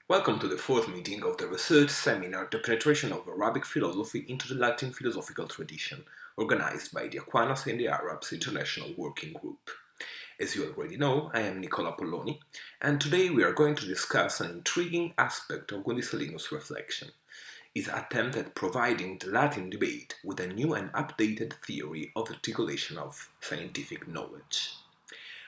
Welcome to the fourth meeting of the research seminar The Penetration of Arabic Philosophy into the Latin Philosophical Tradition, organized by the Aquinas and the Arabs International Working Group. As you already know, I am Nicola Polloni, and today we are going to discuss an intriguing aspect of Gundissalinus' reflection, his attempt at providing the Latin debate with a new and updated theory of articulation of scientific knowledge.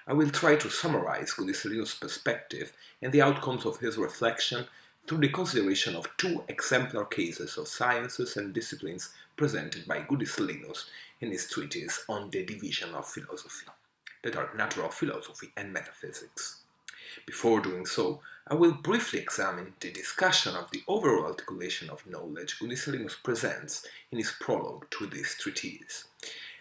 I will try to summarize Gundissalinus' perspective and the outcomes of his reflection through the consideration of two exemplar cases of sciences and disciplines presented by Gundissalinus in his treatise on the division of philosophy, that are natural philosophy and metaphysics. Before doing so, I will briefly examine the discussion of the overall articulation of knowledge Gundissalinus presents in his prologue to this treatise,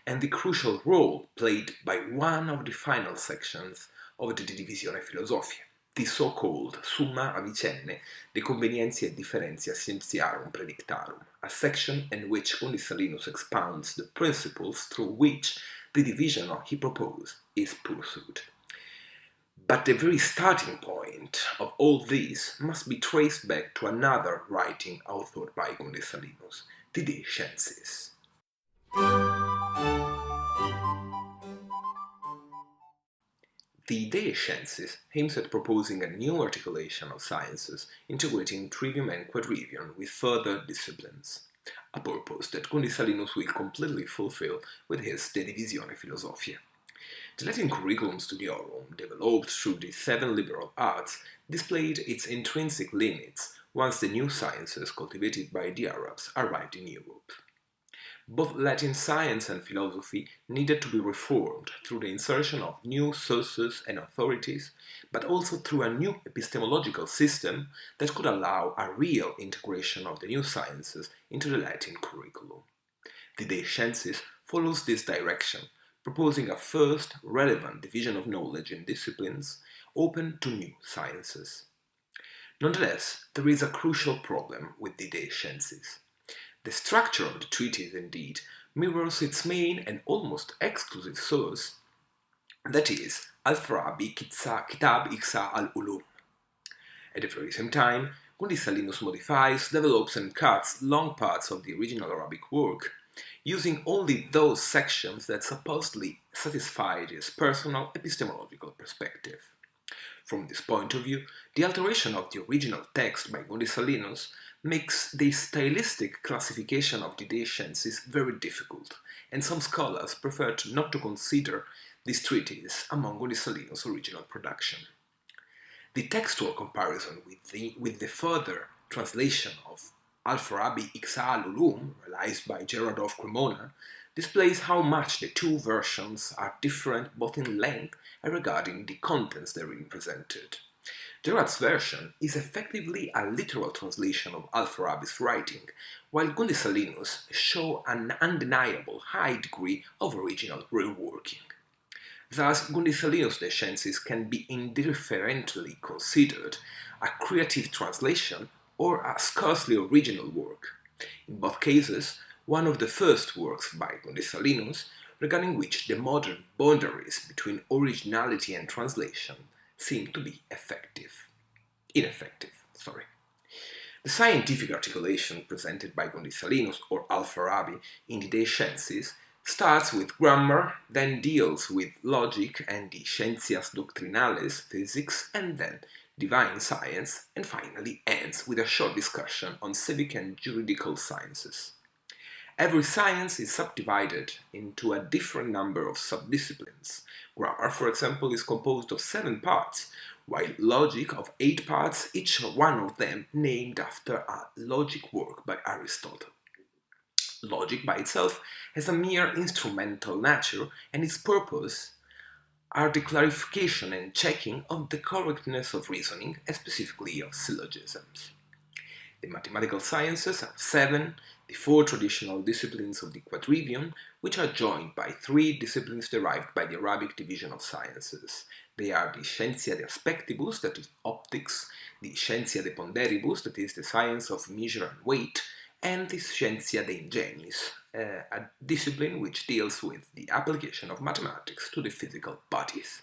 and the crucial role played by one of the final sections of the divisione philosophiae, the so-called Summa Avicennae, the convenientia and differentia scientiarum praedictarum, a section in which Gundissalinus expounds the principles through which the division he proposed is pursued. But the very starting point of all this must be traced back to another writing authored by Gundissalinus, the De Scientis. The De Scientis aims at proposing a new articulation of sciences, integrating trivium and quadrivium with further disciplines, a purpose that Gundissalinus will completely fulfill with his De Divisione Philosophiae. The Latin curriculum studiorum, developed through the 7 liberal arts, displayed its intrinsic limits once the new sciences cultivated by the Arabs arrived in Europe. Both Latin science and philosophy needed to be reformed through the insertion of new sources and authorities, but also through a new epistemological system that could allow a real integration of the new sciences into the Latin curriculum. The De Scientis follows this direction, proposing a first relevant division of knowledge in disciplines open to new sciences. Nonetheless, there is a crucial problem with the De Scientis. The structure of the treatise, indeed, mirrors its main and almost exclusive source, that is, Al-Farabi Kitab Iqsa al-Ulum. At the very same time, Gundissalinus modifies, develops and cuts long parts of the original Arabic work, using only those sections that supposedly satisfy his personal epistemological perspective. From this point of view, the alteration of the original text by Gundissalinus makes the stylistic classification of the De Scientis very difficult, and some scholars prefer not to consider this treatise among Gundissalinus' original production. The textual comparison with the further translation of Al-Farabi Iqsa al-Ulum, realized by Gerard of Cremona, displays how much the two versions are different both in length and regarding the contents therein presented. Gerard's version is effectively a literal translation of Al-Farabi's writing, while Gundissalinus shows an undeniable high degree of original reworking. Thus, Gundissalinus' De Scientis can be indifferently considered a creative translation or a scarcely original work. In both cases, one of the first works by Gundissalinus, regarding which the modern boundaries between originality and translation seem to be ineffective. The scientific articulation presented by Gundissalinus or Al-Farabi in the De Scientis starts with grammar, then deals with logic and the scientias doctrinales, physics, and then divine science, and finally ends with a short discussion on civic and juridical sciences. Every science is subdivided into a different number of subdisciplines. Grammar, for example, is composed of 7 parts, while logic of 8 parts, each one of them named after a logic work by Aristotle. Logic by itself has a mere instrumental nature, and its purpose are the clarification and checking of the correctness of reasoning, and specifically of syllogisms. The mathematical sciences are 7, the 4 traditional disciplines of the quadrivium, which are joined by 3 disciplines derived by the Arabic division of sciences. They are the scientia de aspectibus, that is optics, the scientia de ponderibus, that is the science of measure and weight, and the scientia de ingenuis, a discipline which deals with the application of mathematics to the physical bodies.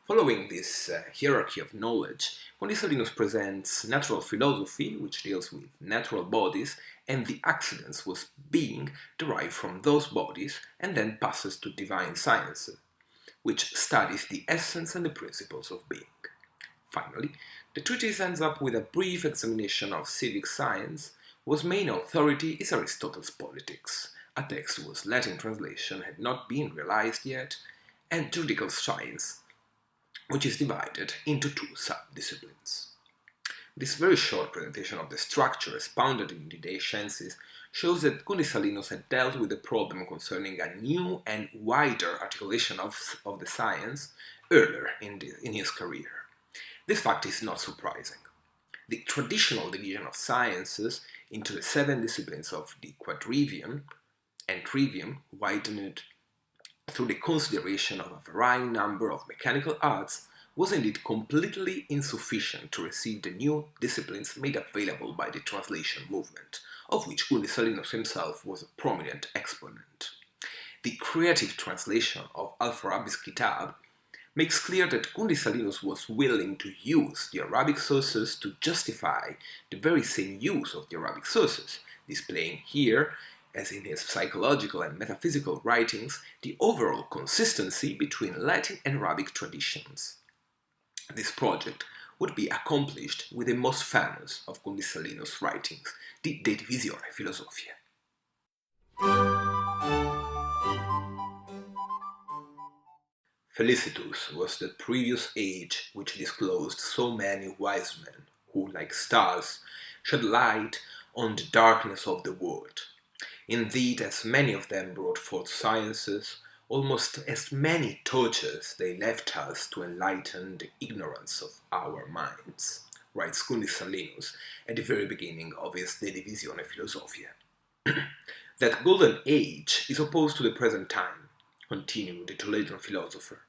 Following this hierarchy of knowledge, Gundissalinus presents natural philosophy, which deals with natural bodies and the accidents whose being derived from those bodies, and then passes to divine science, which studies the essence and the principles of being. Finally, the treatise ends up with a brief examination of civic science, whose main authority is Aristotle's Politics, a text whose Latin translation had not been realized yet, and juridical science, which is divided into two sub-disciplines. This very short presentation of the structure expounded in the De Sciences shows that Gundissalinus had dealt with the problem concerning a new and wider articulation of the science earlier in his career. This fact is not surprising. The traditional division of sciences into the 7 disciplines of the quadrivium and trivium, widened through the consideration of a varying number of mechanical arts, was indeed completely insufficient to receive the new disciplines made available by the translation movement, of which Gundissalinus himself was a prominent exponent. The creative translation of Al-Farabi's Kitab makes clear that Gundissalinus was willing to use the Arabic sources to justify the very same use of the Arabic sources, displaying here, as in his psychological and metaphysical writings, the overall consistency between Latin and Arabic traditions. This project would be accomplished with the most famous of Gundissalinus' writings, the De Divisione Philosophiae. Felicitus was the previous age which disclosed so many wise men who, like stars, shed light on the darkness of the world. Indeed, as many of them brought forth sciences, almost as many torches they left us to enlighten the ignorance of our minds, writes Gundissalinus at the very beginning of his De Divisione Philosophiae. That golden age is opposed to the present time, continued the Toledan philosopher,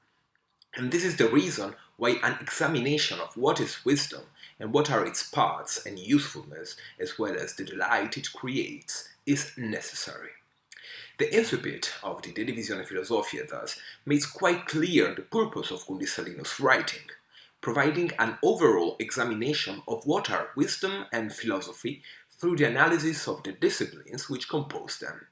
and this is the reason why an examination of what is wisdom and what are its parts and usefulness, as well as the delight it creates, is necessary. The incipit of the De Divisione Philosophiae thus makes quite clear the purpose of Gundissalinus' writing, providing an overall examination of what are wisdom and philosophy through the analysis of the disciplines which compose them.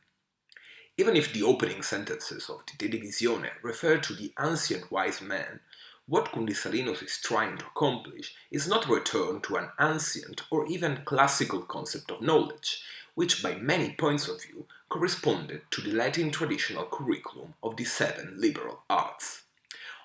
Even if the opening sentences of the De Divisione refer to the ancient wise men, what Gundissalinus is trying to accomplish is not a return to an ancient or even classical concept of knowledge, which by many points of view corresponded to the Latin traditional curriculum of the 7 liberal arts.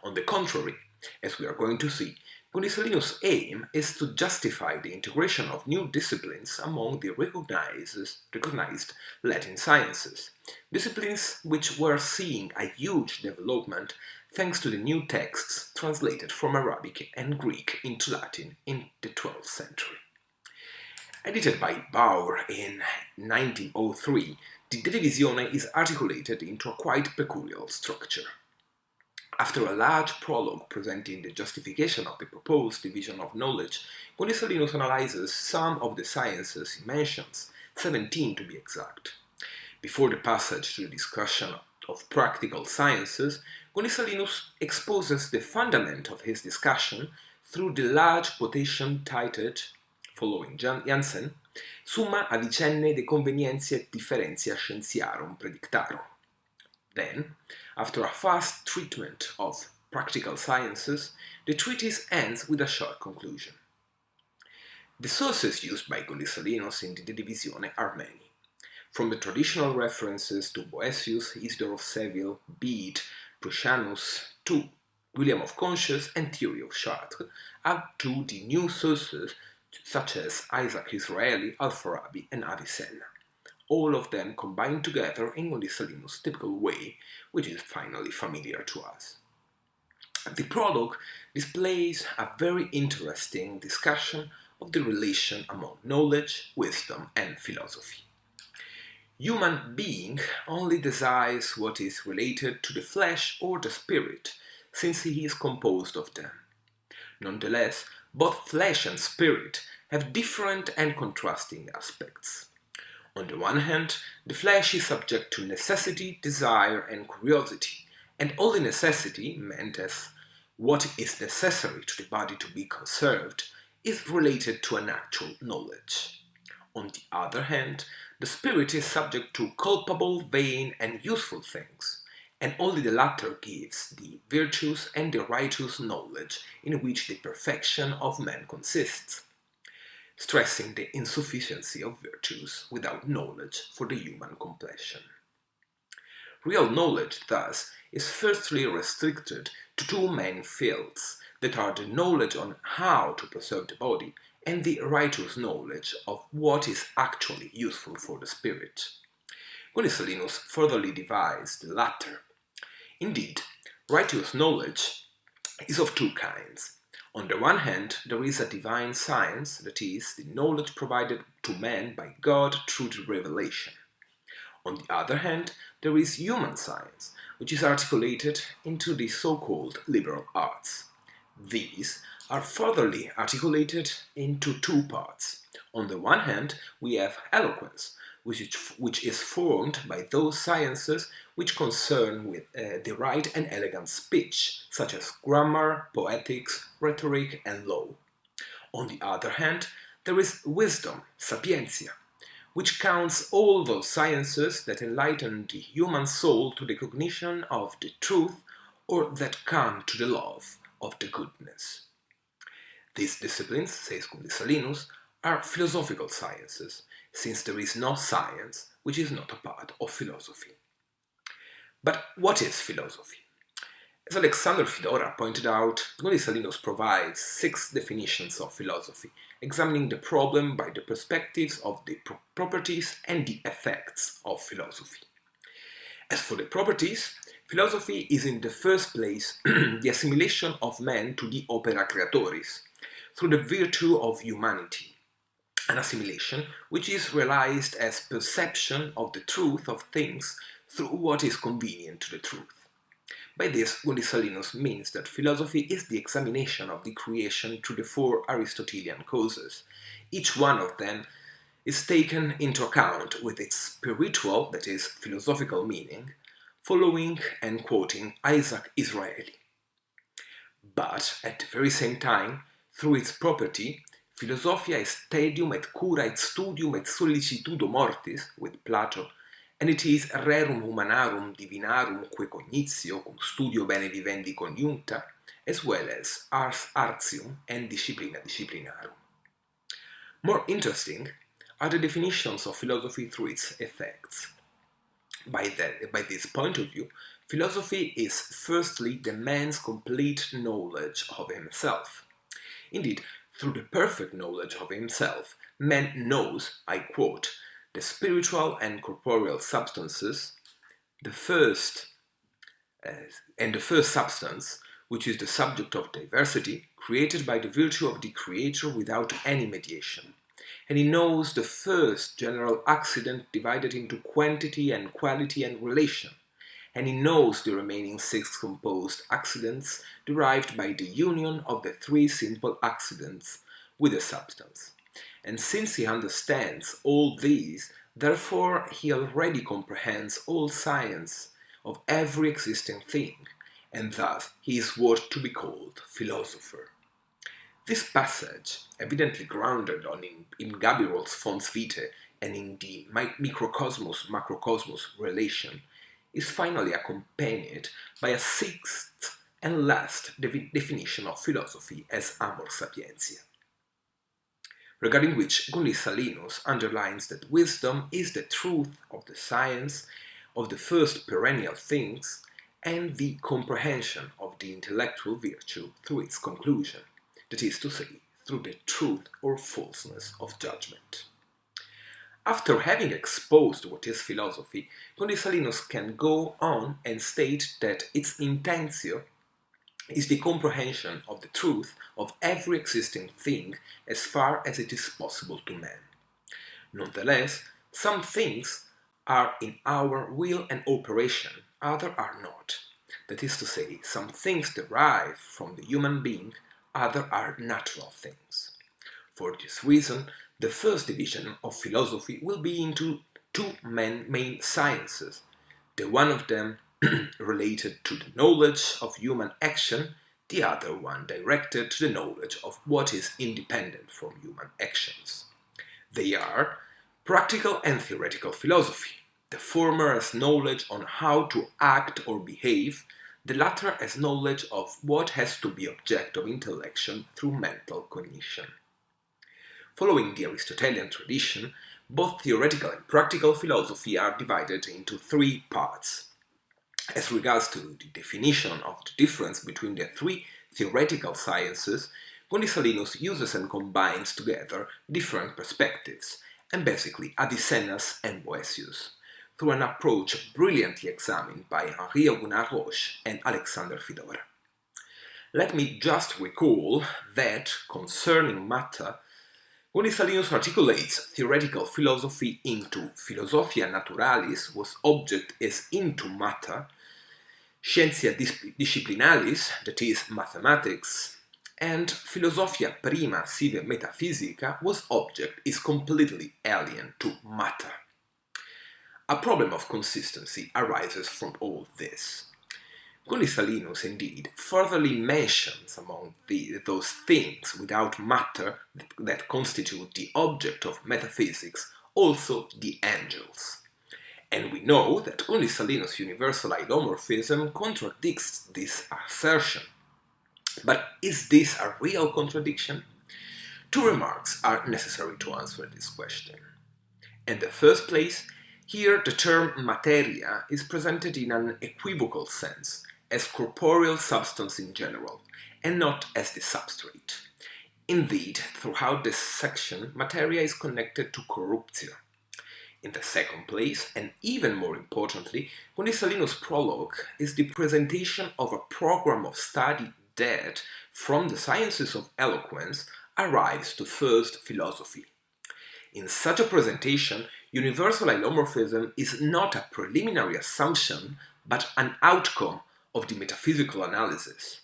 On the contrary, as we are going to see, Gundissalinus' aim is to justify the integration of new disciplines among the recognized Latin sciences, disciplines which were seeing a huge development thanks to the new texts translated from Arabic and Greek into Latin in the 12th century. Edited by Bauer in 1903, the De Divisione is articulated into a quite peculiar structure. After a large prologue presenting the justification of the proposed division of knowledge, Gundissalinus analyzes some of the sciences he mentions, 17 to be exact. Before the passage to the discussion of practical sciences, Gundissalinus exposes the fundament of his discussion through the large quotation titled, following Jansen, Summa Avicennae de convenientia et differentia scientiarum praedictarum. Then, after a fast treatment of practical sciences, the treatise ends with a short conclusion. The sources used by Gundissalinus in the De Divisione are many, from the traditional references to Boëtius, Isidore of Seville, Bede, Priscianus, to William of Conches and Thierry of Chartres, up to the new sources such as Isaac Israeli, Al-Farabi, and Avicenna, all of them combined together in Gundissalinus' typical way, which is finally familiar to us. The prologue displays a very interesting discussion of the relation among knowledge, wisdom, and philosophy. Human being only desires what is related to the flesh or the spirit, since he is composed of them. Nonetheless, both flesh and spirit have different and contrasting aspects. On the one hand, the flesh is subject to necessity, desire, and curiosity, and only necessity, meant as what is necessary to the body to be conserved is related to an actual knowledge. On the other hand, the spirit is subject to culpable, vain, and useful things, and only the latter gives the virtues and the righteous knowledge in which the perfection of man consists, stressing the insufficiency of virtues without knowledge for the human completion. Real knowledge, thus, is firstly restricted to two main fields, that are the knowledge on how to preserve the body and the righteous knowledge of what is actually useful for the spirit. Gundissalinus furtherly divides the latter. Indeed, righteous knowledge is of two kinds. On the one hand, there is a divine science, that is, the knowledge provided to man by God through the revelation. On the other hand, there is human science, which is articulated into the so-called liberal arts. These are furtherly articulated into two parts. On the one hand, we have eloquence, which is formed by those sciences which concern with the right and elegant speech, such as grammar, poetics, rhetoric, and law. On the other hand, there is wisdom, sapientia, which counts all those sciences that enlighten the human soul to the cognition of the truth or that come to the love of the goodness. These disciplines, says Gundissalinus, are philosophical sciences, since there is no science which is not a part of philosophy. But what is philosophy? As Alexander Fedora pointed out, Gundissalinus provides 6 definitions of philosophy, examining the problem by the perspectives of the properties and the effects of philosophy. As for the properties, philosophy is in the first place the assimilation of man to the opera creatoris, through the virtue of humanity, an assimilation which is realized as perception of the truth of things through what is convenient to the truth. By this, Gundissalinus means that philosophy is the examination of the creation through the 4 Aristotelian causes. Each one of them is taken into account with its spiritual, that is, philosophical meaning, following and quoting Isaac Israeli. But, at the very same time, through its property, philosophiae stadium et cura et studium et sollicitudo mortis, with Plato, and it is rerum humanarum divinarum que cognitio cum studio bene vivendi conjuncta, as well as ars artium and disciplina disciplinarum. More interesting are the definitions of philosophy through its effects. By this point of view, philosophy is firstly the man's complete knowledge of himself. Indeed, through the perfect knowledge of himself, man knows, I quote, the spiritual and corporeal substances, the first substance, which is the subject of diversity, created by the virtue of the Creator without any mediation. And he knows the first general accident divided into quantity and quality and relation. And he knows the remaining 6 composed accidents derived by the union of the 3 simple accidents with the substance. And since he understands all these, therefore he already comprehends all science of every existing thing, and thus he is worth to be called philosopher. This passage, evidently grounded in Gabirol's Fons Vitae and in the microcosmos-macrocosmos relation, is finally accompanied by a 6th and last definition of philosophy as amor sapientiae, regarding which Gundissalinus underlines that wisdom is the truth of the science of the first perennial things and the comprehension of the intellectual virtue through its conclusion, that is to say, through the truth or falseness of judgment. After having exposed what is philosophy, Gundissalinus can go on and state that its intentio is the comprehension of the truth of every existing thing as far as it is possible to man. Nonetheless, some things are in our will and operation, others are not. That is to say, some things derive from the human being, others are natural things. For this reason, the first division of philosophy will be into 2 main sciences, the one of them related to the knowledge of human action, the other one directed to the knowledge of what is independent from human actions. They are practical and theoretical philosophy. The former as knowledge on how to act or behave, the latter as knowledge of what has to be object of intellection through mental cognition. Following the Aristotelian tradition, both theoretical and practical philosophy are divided into three parts. As regards to the definition of the difference between the three theoretical sciences, Gundissalinus uses and combines together different perspectives, and basically Avicenna's and Boëtius, through an approach brilliantly examined by Henri Augunard Roche and Alexander Fedora. Let me just recall that, concerning matter, Gundissalinus articulates theoretical philosophy into philosophia naturalis, whose object is into matter, scientia disciplinalis, that is, mathematics, and philosophia prima sive metaphysica, whose object is completely alien to matter. A problem of consistency arises from all this. Gundissalinus, indeed, furtherly mentions among those things without matter that constitute the object of metaphysics also the angels. And we know that Gundissalinus' universal isomorphism contradicts this assertion. But is this a real contradiction? Two remarks are necessary to answer this question. In the first place, here the term materia is presented in an equivocal sense, as corporeal substance in general, and not as the substrate. Indeed, throughout this section, materia is connected to corruptio. In the second place, and even more importantly, Gundissalinus' prologue is the presentation of a program of study that, from the sciences of eloquence, arrives to first philosophy. In such a presentation, universal isomorphism is not a preliminary assumption, but an outcome of the metaphysical analysis,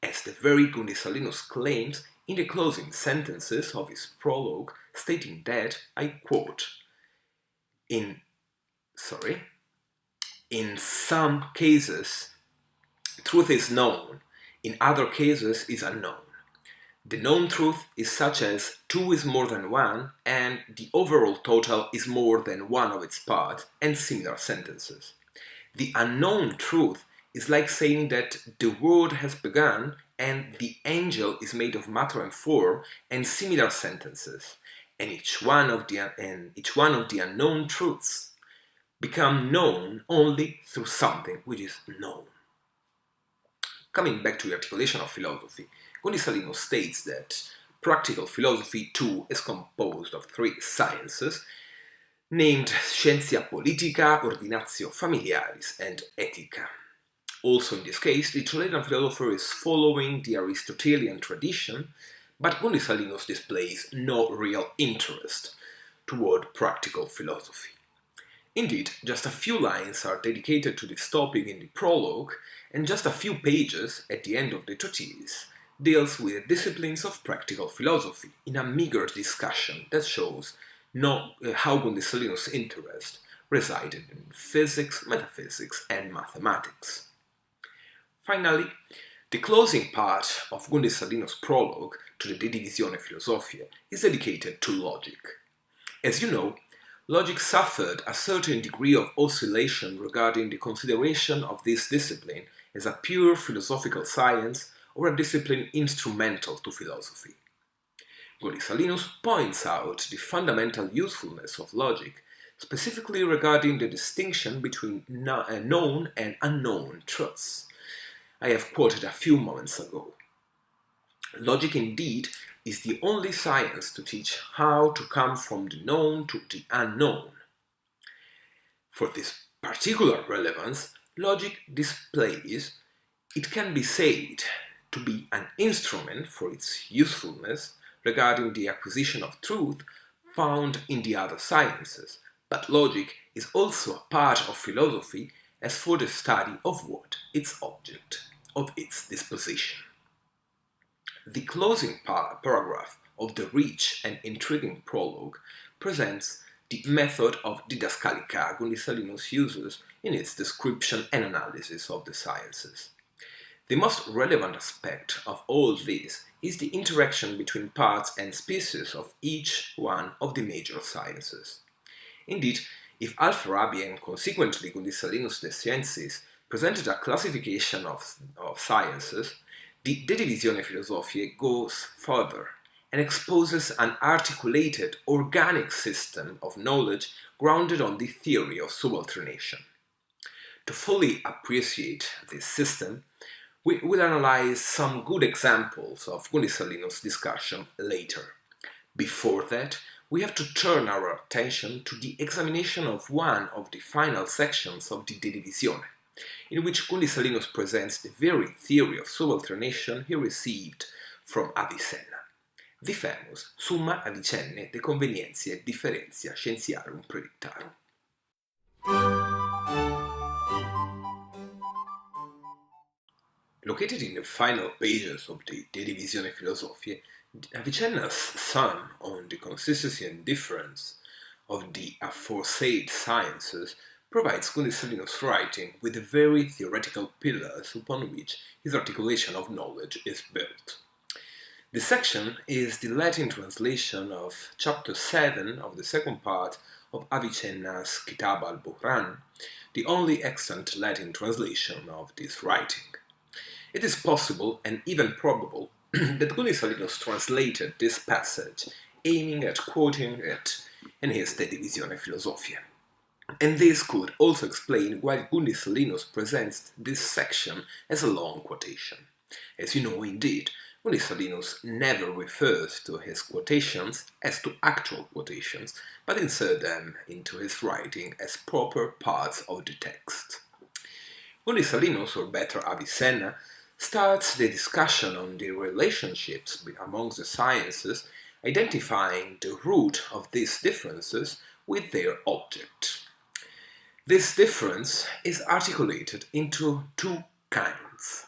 as the very Gundissalinus claims in the closing sentences of his prologue, stating that, I quote, In some cases, truth is known, in other cases is unknown. The known truth is such as 2 is more than 1, and the overall total is more than one of its parts, and similar sentences. The unknown truth is like saying that the world has begun, and the angel is made of matter and form, and similar sentences. And each one of the unknown truths become known only through something which is known. Coming back to the articulation of philosophy, Gundissalinus states that practical philosophy too is composed of three sciences, named scientia politica, ordinatio familiaris, and ethica. Also in this case, the Toledan philosopher is following the Aristotelian tradition, but Gundissalinus displays no real interest toward practical philosophy. Indeed, just a few lines are dedicated to this topic in the prologue, and just a few pages at the end of the treatise deals with the disciplines of practical philosophy in a meager discussion that shows how Gundissalinus' interest resided in physics, metaphysics, and mathematics. Finally, the closing part of Gundissalinus' prologue to the divisione philosophiae is dedicated to logic. As you know, logic suffered a certain degree of oscillation regarding the consideration of this discipline as a pure philosophical science or a discipline instrumental to philosophy. Gundissalinus points out the fundamental usefulness of logic, specifically regarding the distinction between known and unknown truths. I have quoted a few moments ago. Logic indeed is the only science to teach how to come from the known to the unknown. For this particular relevance, logic displays, it can be said to be an instrument for its usefulness regarding the acquisition of truth found in the other sciences, but logic is also a part of philosophy as for the study of what its object, of its disposition. The closing paragraph of the rich and intriguing prologue presents the method of didascalica Gundissalinus uses in its description and analysis of the sciences. The most relevant aspect of all this is the interaction between parts and species of each one of the major sciences. Indeed, if Al-Farabi and consequently Gundissalinus the Sciences presented a classification of sciences, the De Divisione Philosophiae goes further and exposes an articulated, organic system of knowledge grounded on the theory of subalternation. To fully appreciate this system, we will analyze some good examples of Gundissalinus' discussion later. Before that, we have to turn our attention to the examination of one of the final sections of the De Divisione, in which Gundissalinus presents the very theory of subalternation he received from Avicenna, the famous Summa Avicennae de convenientia differentia scientiarum praedictarum. Located in the final pages of the De Divisione Philosophiae, Avicenna's sum on the consistency and difference of the aforesaid sciences provides Gundissalinus' writing with the very theoretical pillars upon which his articulation of knowledge is built. The section is the Latin translation of chapter 7 of the second part of Avicenna's Kitab al-Buhran, the only extant Latin translation of this writing. It is possible and even probable that Gundissalinus translated this passage aiming at quoting it in his De Divisione Philosophiae. And this could also explain why Gundissalinus presents this section as a long quotation. As you know, indeed, Gundissalinus never refers to his quotations as to actual quotations, but insert them into his writing as proper parts of the text. Gundissalinus, or better Avicenna, starts the discussion on the relationships amongst the sciences, identifying the root of these differences with their object. This difference is articulated into two kinds.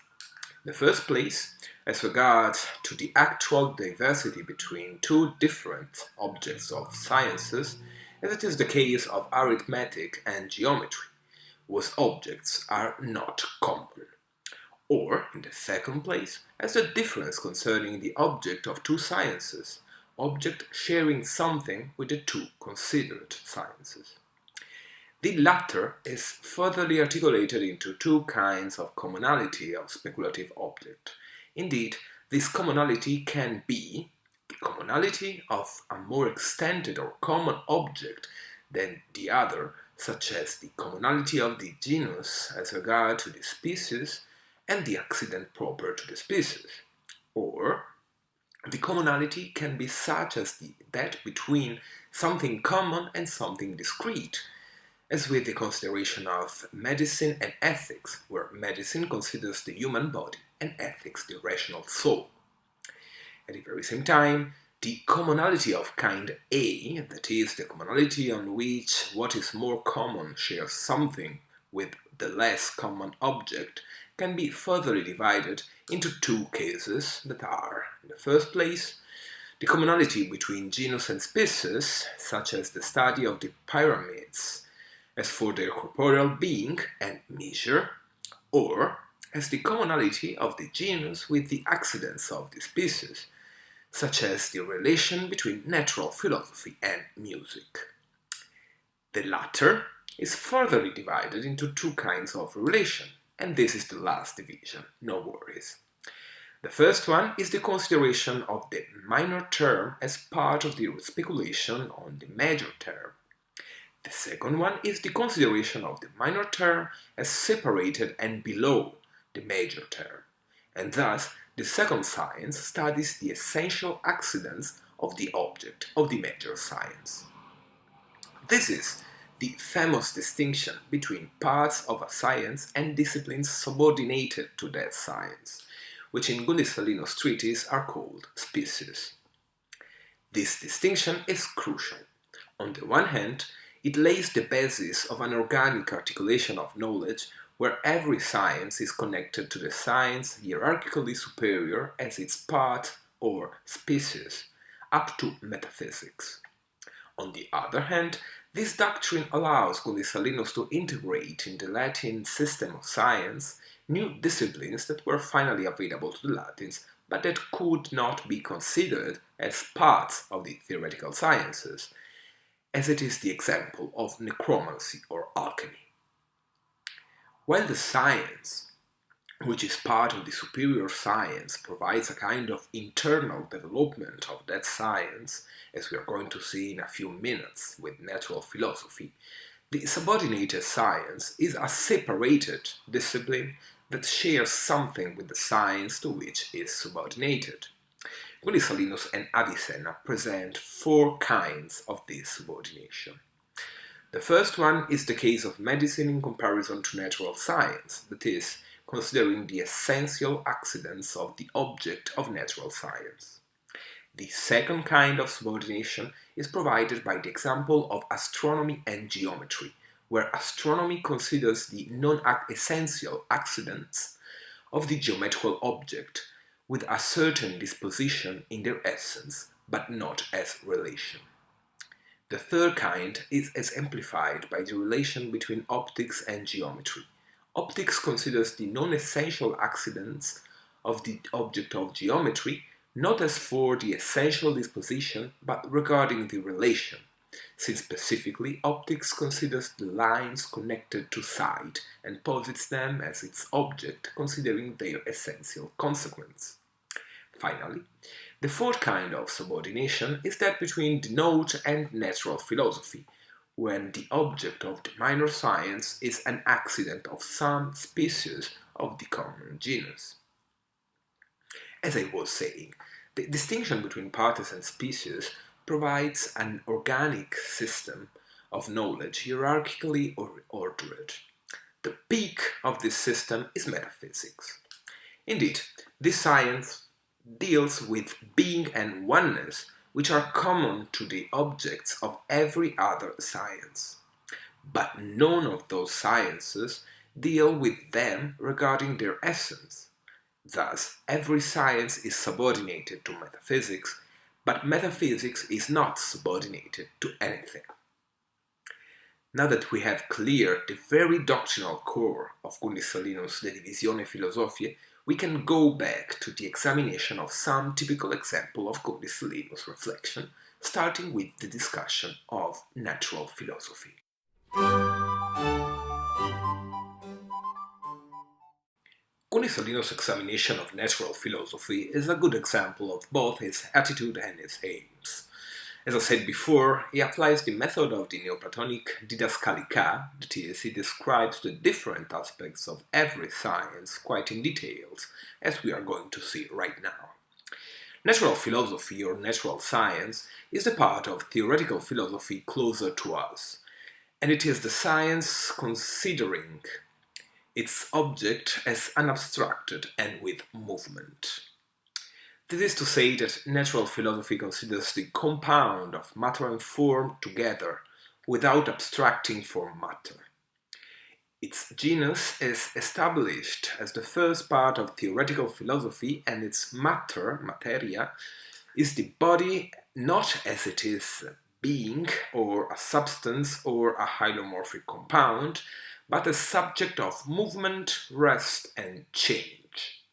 In the first place, as regards to the actual diversity between two different objects of sciences, as it is the case of arithmetic and geometry, whose objects are not common. Or, in the second place, as the difference concerning the object of two sciences, object sharing something with the two considered sciences. The latter is furtherly articulated into two kinds of commonality of speculative object. Indeed, this commonality can be the commonality of a more extended or common object than the other, such as the commonality of the genus as regard to the species and the accident proper to the species. Or, the commonality can be such as that between something common and something discrete, as with the consideration of medicine and ethics, where medicine considers the human body and ethics the rational soul. At the very same time, the commonality of kind A, that is, the commonality on which what is more common shares something with the less common object, can be further divided into two cases that are, in the first place, the commonality between genus and species, such as the study of the pyramids, as for their corporeal being and measure, or as the commonality of the genus with the accidents of the species, such as the relation between natural philosophy and music. The latter is further divided into two kinds of relation, and this is the last division, no worries. The first one is the consideration of the minor term as part of the speculation on the major term. The second one is the consideration of the minor term as separated and below the major term, and thus the second science studies the essential accidents of the object of the major science. This is the famous distinction between parts of a science and disciplines subordinated to that science, which in Gundissalinus' treatise are called species. This distinction is crucial. On the one hand, it lays the basis of an organic articulation of knowledge where every science is connected to the science hierarchically superior as its part or species, up to metaphysics. On the other hand, This doctrine allows Gundissalinus to integrate in the Latin system of science new disciplines that were finally available to the Latins, but that could not be considered as parts of the theoretical sciences, as it is the example of necromancy or alchemy. While the science, which is part of the superior science, provides a kind of internal development of that science, as we are going to see in a few minutes with natural philosophy, the subordinated science is a separated discipline that shares something with the science to which it is subordinated. Gundissalinus and Avicenna present 4 kinds of this subordination. The first one is the case of medicine in comparison to natural science, that is, considering the essential accidents of the object of natural science. The second kind of subordination is provided by the example of astronomy and geometry, where astronomy considers the non-essential accidents of the geometrical object with a certain disposition in their essence, but not as relation. The third kind is exemplified by the relation between optics and geometry. Optics considers the non-essential accidents of the object of geometry not as for the essential disposition, but regarding the relation, since specifically optics considers the lines connected to sight and posits them as its object, considering their essential consequence. Finally, the fourth kind of subordination is that between the note and natural philosophy, when the object of the minor science is an accident of some species of the common genus. As I was saying, the distinction between partes and species provides an organic system of knowledge hierarchically ordered. The peak of this system is metaphysics. Indeed, this science deals with being and oneness, which are common to the objects of every other science. But none of those sciences deal with them regarding their essence. Thus, every science is subordinated to metaphysics, but metaphysics is not subordinated to anything. Now that we have cleared the very doctrinal core of Gundissalinus' De Divisione Philosophiae, we can go back to the examination of some typical example of Gundissalinus' reflection, starting with the discussion of natural philosophy. Gundissalinus' examination of natural philosophy is a good example of both his attitude and his aims. As I said before, he applies the method of the Neoplatonic didascalica, that is, he describes the different aspects of every science quite in details, as we are going to see right now. Natural philosophy or natural science is the part of theoretical philosophy closer to us, and it is the science considering its object as unabstracted and with movement. This is to say that natural philosophy considers the compound of matter and form together without abstracting from matter. Its genus is established as the first part of theoretical philosophy, and its matter, materia, is the body not as it is being or a substance or a hylomorphic compound, but a subject of movement, rest, and change.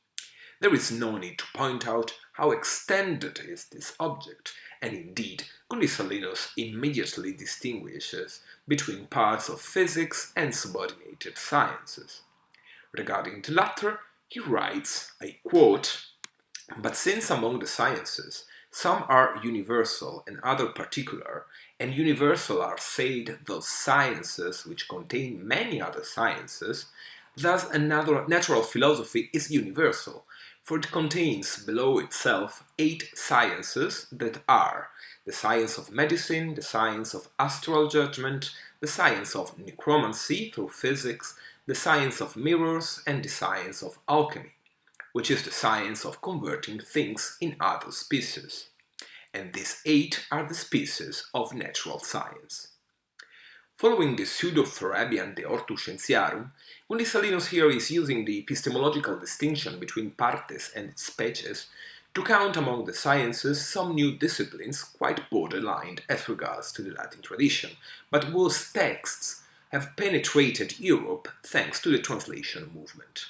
There is no need to point out how extended is this object, and indeed, Gundissalinus immediately distinguishes between parts of physics and subordinated sciences. Regarding the latter, he writes, I quote, "But since among the sciences some are universal and other particular, and universal are said those sciences which contain many other sciences, thus another natural philosophy is universal, for it contains below itself 8 sciences that are the science of medicine, the science of astral judgment, the science of necromancy through physics, the science of mirrors, and the science of alchemy, which is the science of converting things in other species. And these 8 are the species of natural science." Following the pseudo-Farabian De Ortu Scientiarum, Gundissalinus here is using the epistemological distinction between partes and species to count among the sciences some new disciplines quite borderline as regards to the Latin tradition, but whose texts have penetrated Europe thanks to the translation movement.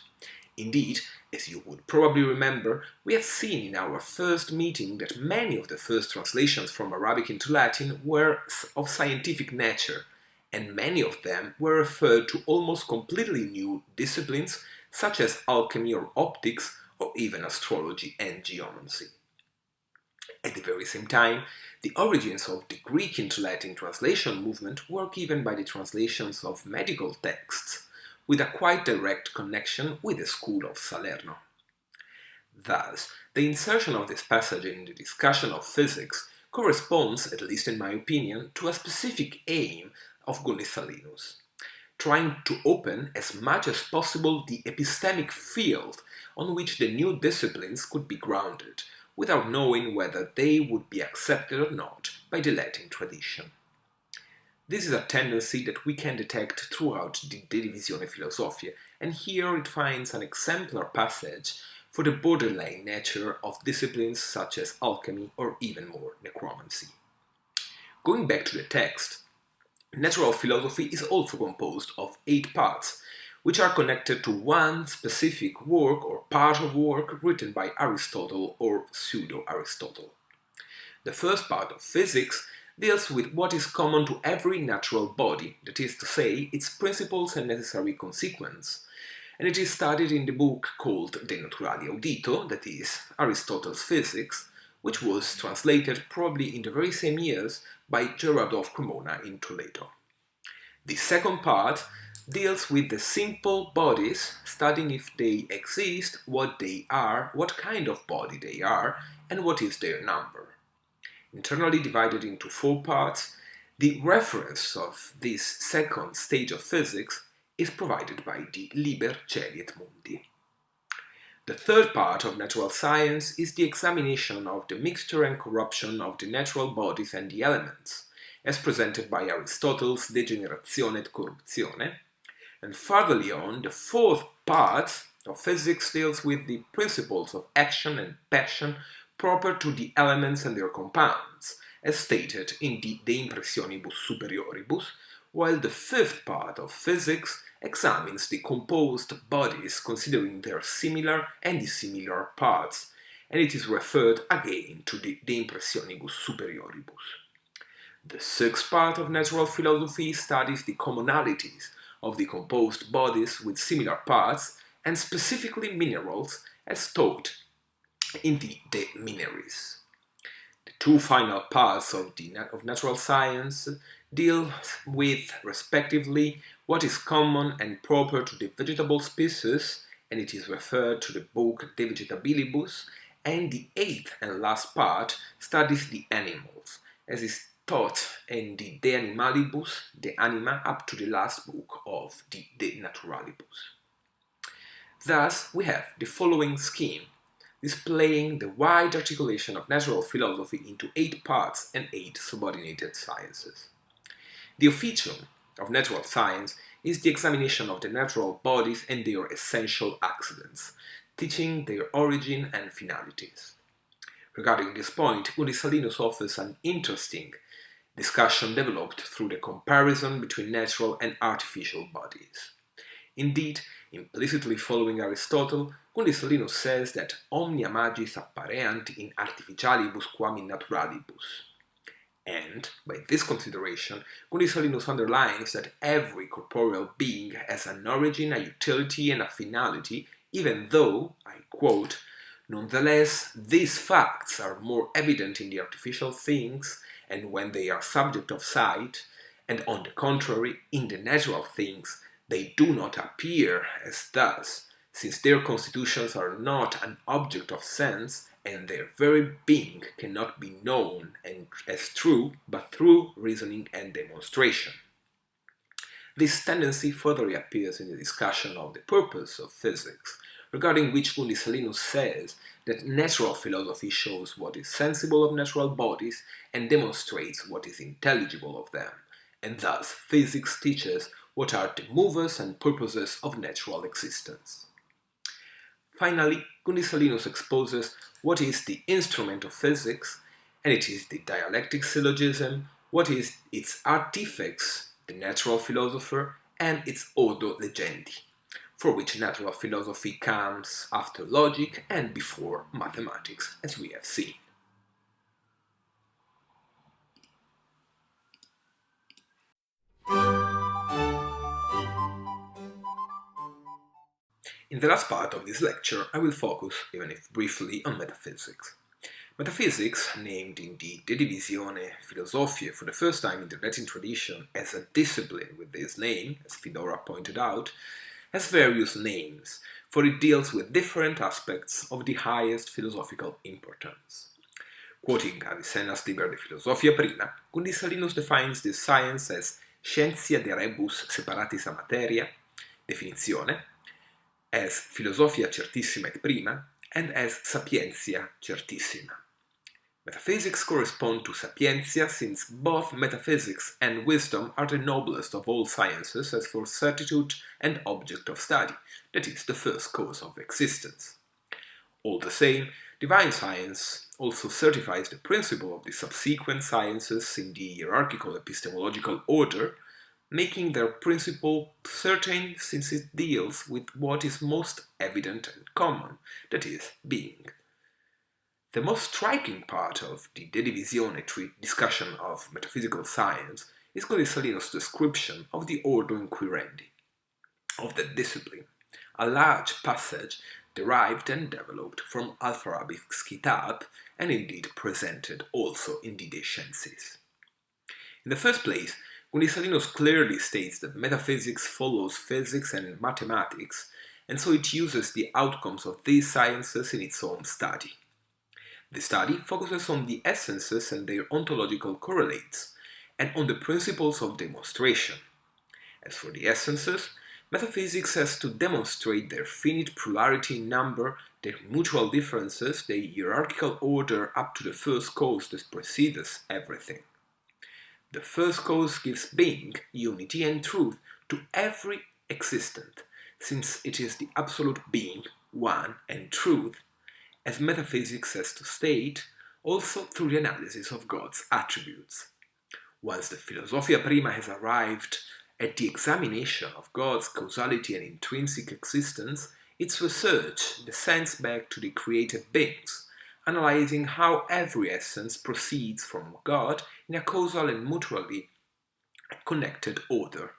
Indeed, as you would probably remember, we have seen in our first meeting that many of the first translations from Arabic into Latin were of scientific nature, and many of them were referred to almost completely new disciplines such as alchemy or optics, or even astrology and geomancy. At the very same time, the origins of the Greek into Latin translation movement were given by the translations of medical texts, with a quite direct connection with the school of Salerno. Thus, the insertion of this passage in the discussion of physics corresponds, at least in my opinion, to a specific aim of Gundissalinus, trying to open as much as possible the epistemic field on which the new disciplines could be grounded, without knowing whether they would be accepted or not by the Latin tradition. This is a tendency that we can detect throughout the divisione philosophiae, and here it finds an exemplar passage for the borderline nature of disciplines such as alchemy or even more necromancy. Going back to the text, natural philosophy is also composed of 8 parts, which are connected to one specific work or part of work written by Aristotle or pseudo-Aristotle. The first part of physics deals with what is common to every natural body, that is to say, its principles and necessary consequence, and it is studied in the book called De Naturali Audito, that is, Aristotle's Physics, which was translated probably in the very same years by Gerardo of Cremona in Toledo. The second part deals with the simple bodies, studying if they exist, what they are, what kind of body they are, and what is their number. Internally divided into 4 parts, the reference of this second stage of physics is provided by the Liber Caeli et Mundi. The third part of natural science is the examination of the mixture and corruption of the natural bodies and the elements, as presented by Aristotle's De Generatione et Corruptione, and furtherly on, the fourth part of physics deals with the principles of action and passion proper to the elements and their compounds, as stated in the De Impressionibus Superioribus, while the fifth part of physics examines the composed bodies considering their similar and dissimilar parts, and it is referred again to the De Impressionibus Superioribus. The sixth part of natural philosophy studies the commonalities of the composed bodies with similar parts, and specifically minerals, as taught in the De Mineris. The 2 final parts of natural science deal with, respectively, what is common and proper to the vegetable species, and it is referred to the book De Vegetabilibus, and the 8th and last part studies the animals, as is taught in the De Animalibus, De Anima, up to the last book of the De Naturalibus. Thus, we have the following scheme, displaying the wide articulation of natural philosophy into 8 parts and 8 subordinated sciences. The officium of natural science is the examination of the natural bodies and their essential accidents, teaching their origin and finalities. Regarding this point, Gundissalinus offers an interesting discussion developed through the comparison between natural and artificial bodies. Indeed, implicitly following Aristotle, Gundissalinus says that omnia magis appareant in artificialibus quam in naturalibus. And, by this consideration, Gundissalinus underlines that every corporeal being has an origin, a utility, and a finality, even though, I quote, nonetheless, these facts are more evident in the artificial things, and when they are subject of sight, and on the contrary, in the natural things, they do not appear as thus, since their constitutions are not an object of sense, and their very being cannot be known as true but through reasoning and demonstration. This tendency further appears in the discussion of the purpose of physics, regarding which Gundissalinus says that natural philosophy shows what is sensible of natural bodies and demonstrates what is intelligible of them, and thus physics teaches what are the movers and purposes of natural existence. Finally, Gundissalinus exposes what is the instrument of physics, and it is the dialectic syllogism, what is its artifex, the natural philosopher, and its ordo legendi, for which natural philosophy comes after logic and before mathematics, as we have seen. In the last part of this lecture, I will focus, even if briefly, on metaphysics. Metaphysics, named in the De Divisione Philosophiae for the first time in the Latin tradition as a discipline with this name, as Fedora pointed out, has various names, for it deals with different aspects of the highest philosophical importance. Quoting Avicenna's Liber de Philosophia Prima, Gundissalinus defines this science as scientia de rebus separatis a materia, definizione, as philosophia certissima et prima, and as sapientia certissima. Metaphysics correspond to sapientia since both metaphysics and wisdom are the noblest of all sciences as for certitude and object of study, that is, the first cause of existence. All the same, divine science also certifies the principle of the subsequent sciences in the hierarchical epistemological order, making their principle certain since it deals with what is most evident and common, that is, being. The most striking part of the De Divisione discussion of metaphysical science is Gundissalinus' description of the ordo inquirendi, of the discipline, a large passage derived and developed from Al-Farabi's Kitab, and indeed presented also in the De Scientis. In the first place, Gundissalinus clearly states that metaphysics follows physics and mathematics, and so it uses the outcomes of these sciences in its own study. The study focuses on the essences and their ontological correlates, and on the principles of demonstration. As for the essences, metaphysics has to demonstrate their finite plurality in number, their mutual differences, their hierarchical order up to the first cause that precedes everything. The first cause gives being, unity, and truth to every existent, since it is the absolute being, one, and truth, as metaphysics has to state, also through the analysis of God's attributes. Once the Philosophia Prima has arrived at the examination of God's causality and intrinsic existence, its research descends back to the created beings, analyzing how every essence proceeds from God in a causal and mutually connected order.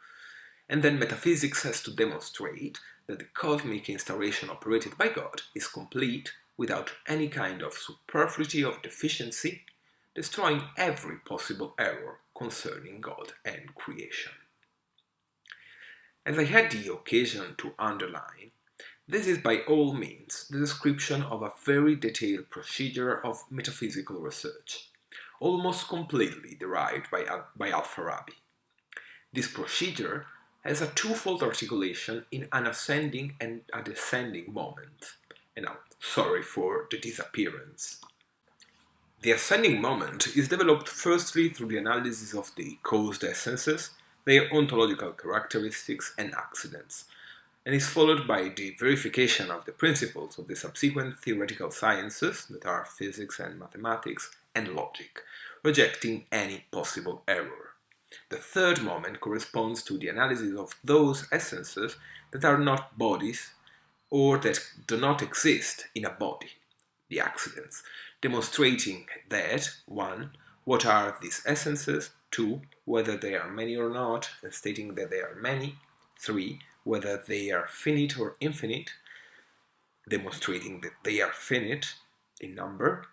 And then metaphysics has to demonstrate that the cosmic instauration operated by God is complete without any kind of superfluity or deficiency, destroying every possible error concerning God and creation. As I had the occasion to underline, this is by all means the description of a very detailed procedure of metaphysical research, almost completely derived by Al-Farabi. This procedure has a twofold articulation in an ascending and a descending moment, and I'm sorry for the disappearance. The ascending moment is developed firstly through the analysis of the caused essences, their ontological characteristics and accidents, and is followed by the verification of the principles of the subsequent theoretical sciences, that are physics and mathematics, and logic, rejecting any possible error. The third moment corresponds to the analysis of those essences that are not bodies, or that do not exist in a body, the accidents, demonstrating that 1. What are these essences, 2. Whether they are many or not, and stating that they are many, 3. Whether they are finite or infinite, demonstrating that they are finite in number,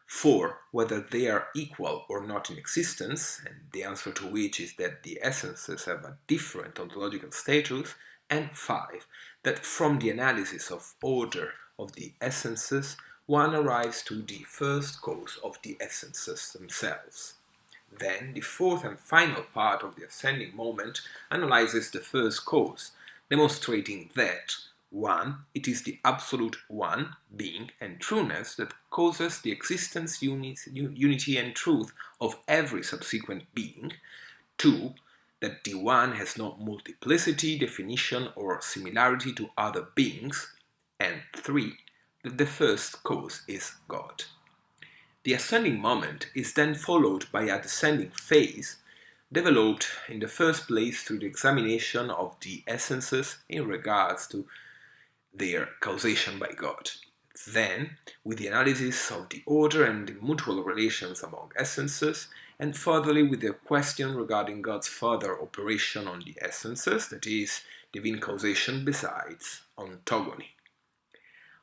4. Whether they are equal or not in existence, and the answer to which is that the essences have a different ontological status, and 5. That from the analysis of order of the essences, one arrives to the first cause of the essences themselves. Then, the fourth and final part of the ascending moment analyzes the first cause, demonstrating that 1. It is the absolute one, being, and trueness that causes the existence, unity, and truth of every subsequent being. 2. That the one has no multiplicity, definition, or similarity to other beings. and 3. That the first cause is God. The ascending moment is then followed by a descending phase, developed in the first place through the examination of the essences in regards to their causation by God. Then, with the analysis of the order and the mutual relations among essences, and furtherly with the question regarding God's further operation on the essences, that is, divine causation besides ontogony.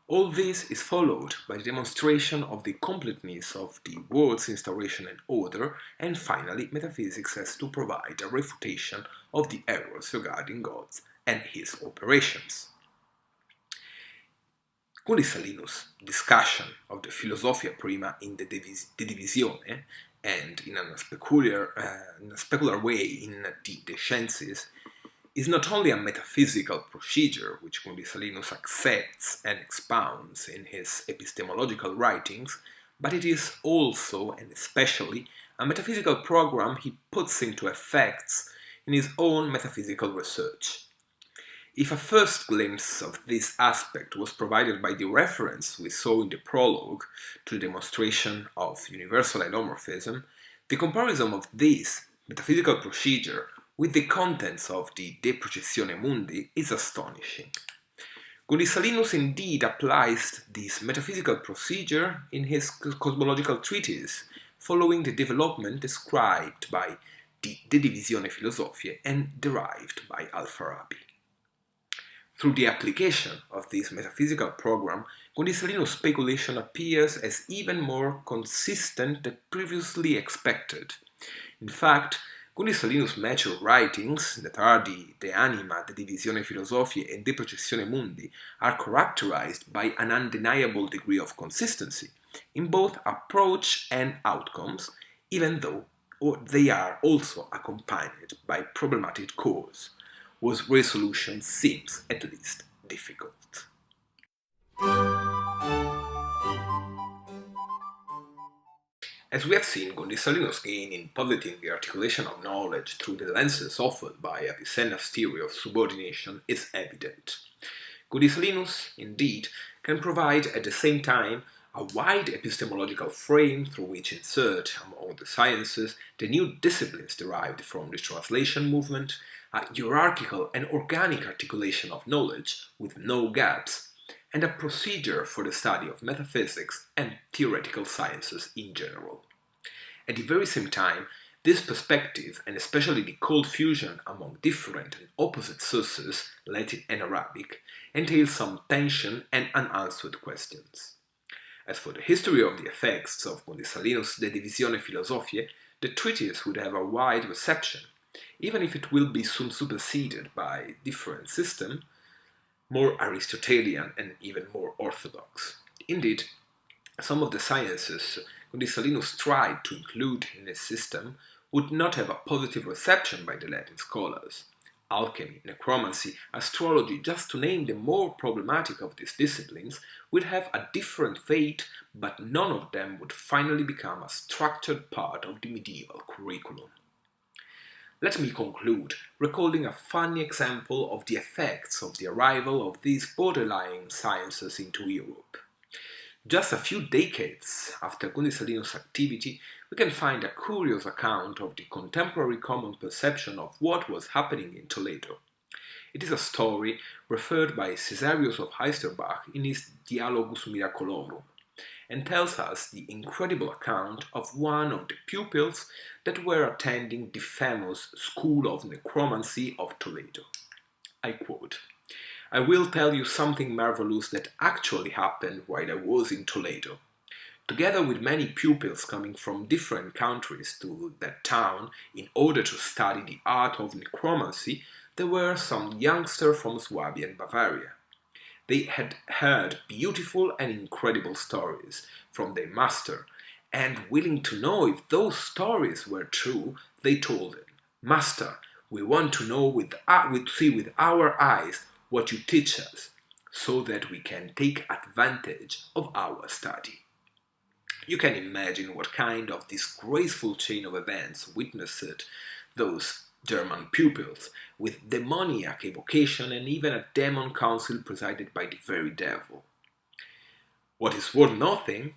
All this is followed by the demonstration of the completeness of the world's instauration and order, and finally metaphysics has to provide a refutation of the errors regarding God and his operations. Gundissalinus' discussion of the philosophia prima in the divisione, and in a specular way in the scientiis, is not only a metaphysical procedure which Gundissalinus accepts and expounds in his epistemological writings, but it is also and especially a metaphysical program he puts into effects in his own metaphysical research. If a first glimpse of this aspect was provided by the reference we saw in the prologue to the demonstration of universal isomorphism, the comparison of this metaphysical procedure with the contents of the De Processione Mundi is astonishing. Gundissalinus indeed applies this metaphysical procedure in his cosmological treatise, following the development described by the De Divisione Philosophiae and derived by Al-Farabi. Through the application of this metaphysical program, Gundissalinus' speculation appears as even more consistent than previously expected. In fact, Gundissalinus' mature writings, that are the De Anima, De Divisione Philosophiae, and De Processione Mundi, are characterized by an undeniable degree of consistency in both approach and outcomes, even though they are also accompanied by problematic cause, whose resolution seems at least difficult. As we have seen, Gundissalinus' gain in positing the articulation of knowledge through the lenses offered by Avicenna's theory of subordination is evident. Gundissalinus, indeed, can provide at the same time a wide epistemological frame through which insert, among the sciences, the new disciplines derived from the translation movement, a hierarchical and organic articulation of knowledge with no gaps, and a procedure for the study of metaphysics and theoretical sciences in general. At the very same time, this perspective, and especially the cold fusion among different and opposite sources, Latin and Arabic, entails some tension and unanswered questions. As for the history of the effects of Gundissalinus' De Divisione Philosophiae, the treatise would have a wide reception, even if it will be soon superseded by different system, more Aristotelian and even more orthodox. Indeed, some of the sciences Gundissalinus tried to include in his system would not have a positive reception by the Latin scholars. Alchemy, necromancy, astrology, just to name the more problematic of these disciplines, would have a different fate, but none of them would finally become a structured part of the medieval curriculum. Let me conclude recalling a funny example of the effects of the arrival of these borderline sciences into Europe. Just a few decades after Gundissalinus' activity, we can find a curious account of the contemporary common perception of what was happening in Toledo. It is a story referred by Caesarius of Heisterbach in his Dialogus Miracolorum, and tells us the incredible account of one of the pupils that were attending the famous School of Necromancy of Toledo. I quote, "I will tell you something marvelous that actually happened while I was in Toledo. Together with many pupils coming from different countries to that town in order to study the art of necromancy, there were some youngsters from Swabia and Bavaria. They had heard beautiful and incredible stories from their master, and willing to know if those stories were true, they told him, 'Master, we want to know see with our eyes what you teach us, so that we can take advantage of our study.'" You can imagine what kind of disgraceful chain of events witnessed those German pupils, with demoniac evocation and even a demon council presided by the very devil. What is worth noting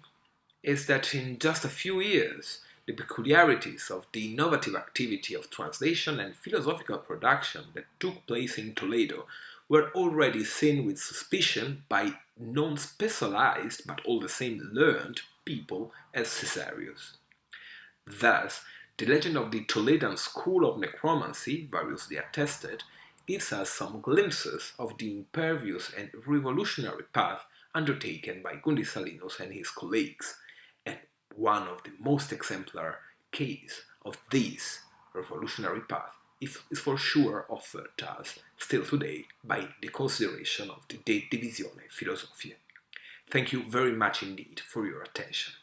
is that in just a few years, the peculiarities of the innovative activity of translation and philosophical production that took place in Toledo were already seen with suspicion by non-specialized but all the same learned people as Caesarius. Thus, the legend of the Toledan school of necromancy, variously attested, gives us some glimpses of the impervious and revolutionary path undertaken by Gundissalinus and his colleagues, and one of the most exemplar case of this revolutionary path is for sure offered to us still today by the consideration of the divisione philosophiae. Thank you very much indeed for your attention.